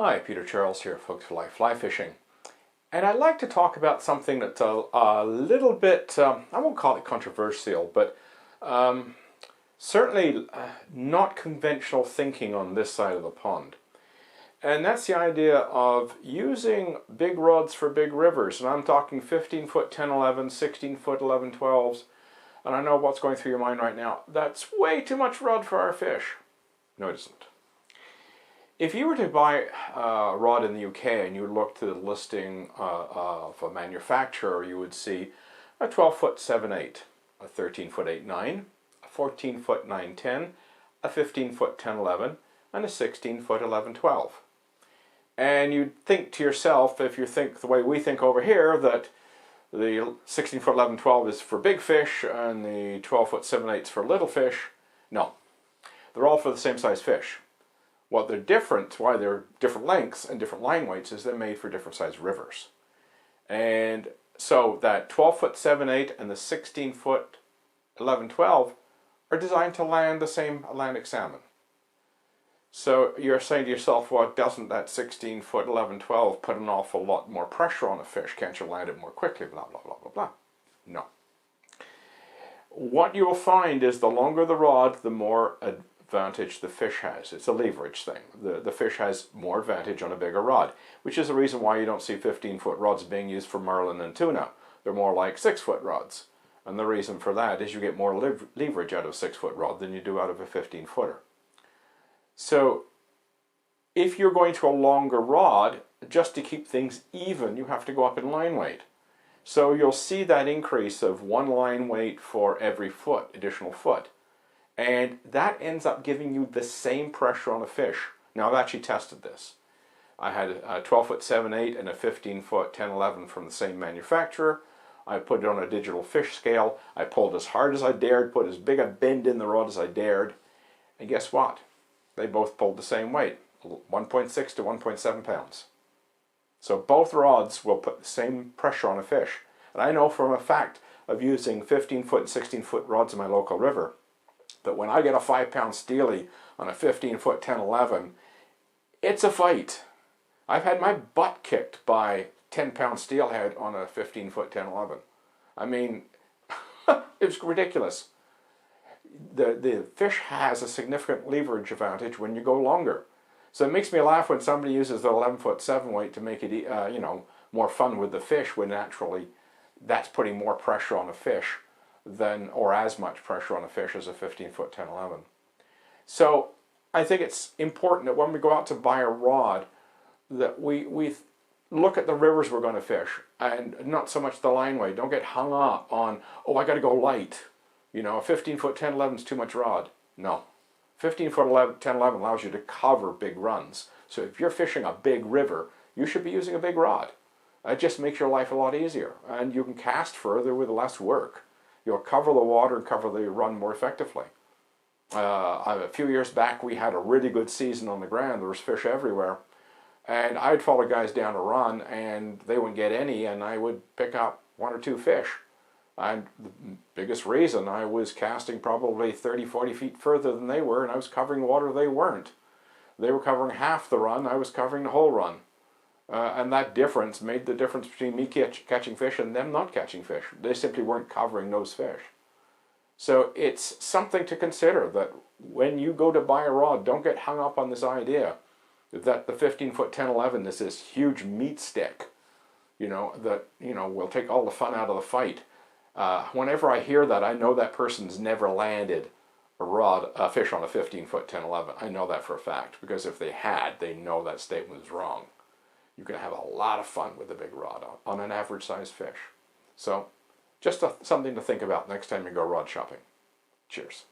Hi, Peter Charles here, Folks for Life Fly Fishing. And I'd like to talk about something that's a little bit, I won't call it controversial, but certainly not conventional thinking on this side of the pond. And that's the idea of using big rods for big rivers. And I'm talking 15-foot 10-11, 16-foot 11-12s. And I know what's going through your mind right now. That's way too much rod for our fish. No, it isn't. If you were to buy a rod in the UK and you look to the listing of a manufacturer, you would see a 12-foot 7/8, a 13-foot 8/9, a 14-foot 9/10, a 15-foot 10/11, and a 16-foot 11-12. And you'd think to yourself, if you think the way we think over here, that the 16-foot 11-12 is for big fish and the 12-foot 7/8 is for little fish. No, they're all for the same size fish. What they're different, why they're different lengths and different line weights, is they're made for different size rivers. And so that 12-foot 7/8 and the 16-foot 11-12 are designed to land the same Atlantic salmon. So you're saying to yourself, well, doesn't that 16-foot 11-12 put an awful lot more pressure on a fish? Can't you land it more quickly? Blah, blah, blah, blah, blah. No. What you will find is the longer the rod, the more advantage the fish has. It's a leverage thing. The fish has more advantage on a bigger rod, which is the reason why you don't see 15-foot rods being used for marlin and tuna. They're more like 6-foot rods. And the reason for that is you get more leverage out of a 6-foot rod than you do out of a 15-footer. So if you're going to a longer rod, just to keep things even, you have to go up in line weight. So you'll see that increase of 1 line weight for every foot, additional foot. And that ends up giving you the same pressure on a fish. Now, I've actually tested this. I had a 12-foot 7/8 and a 15-foot 10-11 from the same manufacturer. I put it on a digital fish scale. I pulled as hard as I dared, put as big a bend in the rod as I dared. And guess what? They both pulled the same weight, 1.6 to 1.7 pounds. So both rods will put the same pressure on a fish. And I know from a fact of using 15-foot and 16-foot rods in my local river, but when I get a 5-pound steely on a 15-foot 10-11, it's a fight. I've had my butt kicked by 10-pound steelhead on a 15-foot 10-11. I mean, it's ridiculous. The fish has a significant leverage advantage when you go longer. So it makes me laugh when somebody uses the 11-foot 7 weight to make it, more fun with the fish, when naturally that's putting more pressure on a fish than, or as much pressure on a fish as a 15-foot 10-11. So I think it's important that when we go out to buy a rod, that we look at the rivers we're going to fish, and not so much the line weight. Don't get hung up on, oh, I got to go light. You know, a 15-foot 10-11 is too much rod. No. 15-foot 10-11 allows you to cover big runs. So if you're fishing a big river, you should be using a big rod. It just makes your life a lot easier, and you can cast further with less work. You'll cover the water and cover the run more effectively. A few years back, we had a really good season on the Grand. There was fish everywhere. And I'd follow guys down a run, and they wouldn't get any, and I would pick up 1 or 2 fish. And the biggest reason, I was casting probably 30, 40 feet further than they were, and I was covering water they weren't. They were covering half the run, I was covering the whole run. And that difference made the difference between me catching fish and them not catching fish. They simply weren't covering those fish. So it's something to consider, that when you go to buy a rod, don't get hung up on this idea that the 15-foot 10-11 is this huge meat stick, that, will take all the fun out of the fight. Whenever I hear that, I know that person's never landed a fish on a 15-foot 10-11. I know that for a fact, because if they had, they know that statement is wrong. You can have a lot of fun with a big rod on an average sized fish. So just something to think about next time you go rod shopping. Cheers.